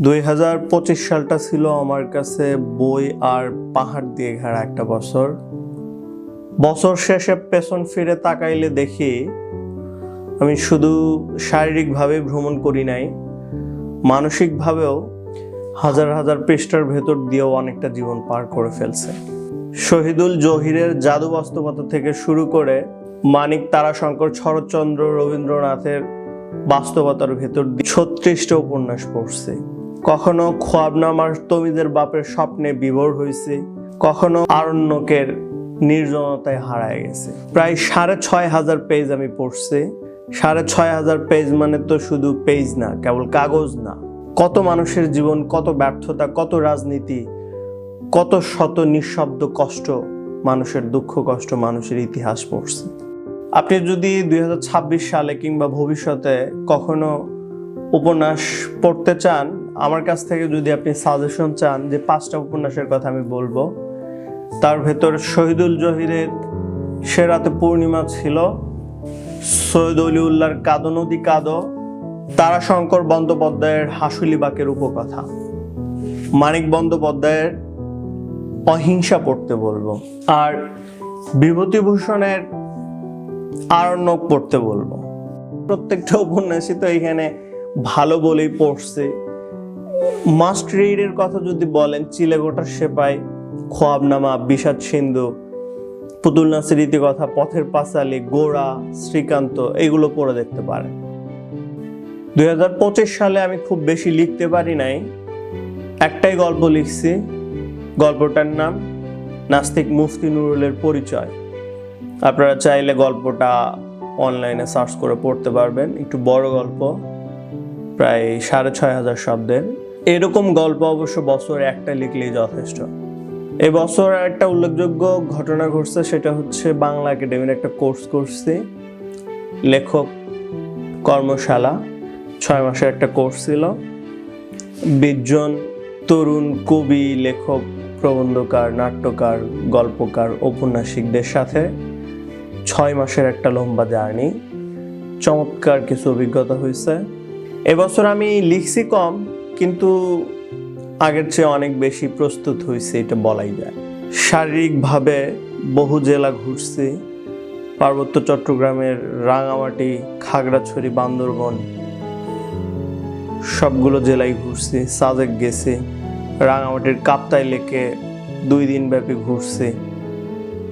2025 সালটা ছিল আমার কাছে বই আর পাহাড় দিয়ে ঘেরা একটা বছর। বছর শেষে পেছন ফিরে তাকাইলে দেখি আমি শুধু শারীরিকভাবে ভ্রমণ করি নাই, মানসিকভাবেও হাজার হাজার পৃষ্ঠার ভেতর দিয়েও অনেকটা জীবন পার করে ফেলছে। শহীদুল জহিরের জাদু বাস্তবতা থেকে শুরু করে মানিক তারাশঙ্কর, শরৎচন্দ্র, রবীন্দ্রনাথের বাস্তবতার ভেতর দিয়ে 36টা উপন্যাস পড়ছে। কখনো খোয়াবনামার তমিদের বাপের স্বপ্নে বিভোর হয়েছে, কখনো আরণ্যকের নির্জনতায় হারায় গেছে। প্রায় 6500 পেজ আমি পড়ছি। 6500 পেজ মানে তো শুধু পেজ না, কেবল কাগজ না। কত মানুষের জীবন, কত ব্যর্থতা, কত রাজনীতি, কত শত নিঃশব্দ কষ্ট, মানুষের দুঃখ কষ্ট, মানুষের ইতিহাস পড়ছে। আপনি যদি 2026 সালে কিংবা ভবিষ্যতে কখনো উপন্যাস পড়তে চান, আমার কাছ থেকে যদি আপনি সাজেশন চান যে 5টা উপন্যাসের কথা আমি বলবো, তার ভেতর শহীদুল জহিরের সে রাতে পূর্ণিমা ছিল, সৈয়দ অলিউল্লাহর কাঁদো নদী কাঁদো, তারাশঙ্কর বন্দ্যোপাধ্যায়ের হাসুলিবাকের উপকথা, মানিক বন্দ্যোপাধ্যায়ের অহিংসা পড়তে বলবো, আর বিভূতিভূষণের আরণ্যক পড়তে বলবো। প্রত্যেকটা উপন্যাসই তো এখানে ভালো বলেই পড়ছে। মাস্ট রিডের কথা যদি বলেন, চিলেকোঠার সেপাই, খোয়াবনামা, বিষাদ সিন্ধু, পুতুল নাচের ইতিকথা, পথের পাঁচালী, গোরা, শ্রীকান্ত, এগুলো পড়ে দেখতে পারেন। 2025 সালে আমি খুব বেশি লিখতে পারি নাই, একটাই গল্প লিখছি। গল্পটার নাম নাস্তিক মুফতি নুরুলের পরিচয়। আপনারা চাইলে গল্পটা অনলাইনে সার্চ করে পড়তে পারবেন। একটু বড় গল্প, প্রায় 6500 শব্দের। এরকম গল্প অবশ্য বছরে একটা লিখলেই যথেষ্ট। এই বছর একটা উল্লেখযোগ্য ঘটনা ঘটছে, সেটা হচ্ছে বাংলা একাডেমির একটা কোর্স করছি, লেখক কর্মশালা। 6 মাসের একটা কোর্স ছিল। 20 জন তরুণ কবি, লেখক, প্রবন্ধকার, নাট্যকার, গল্পকার, ঔপন্যাসিকদের সাথে 6 মাসের একটা লম্বা জার্নি। চমৎকার কিছু অভিজ্ঞতা হয়েছে। এবছর আমি লিখছি কম, কিন্তু আগের চেয়ে অনেক বেশি প্রস্তুত হয়েছে, এটা বলাই যায়। শারীরিকভাবে বহু জেলা ঘুরছি। পার্বত্য চট্টগ্রামের রাঙামাটি, খাগড়াছড়ি, বান্দরবন সবগুলো জেলায় ঘুরছি। সাজেক গেছি, রাঙামাটির কাপ্তাই লেকে 2 দিন ব্যাপী ঘুরছি।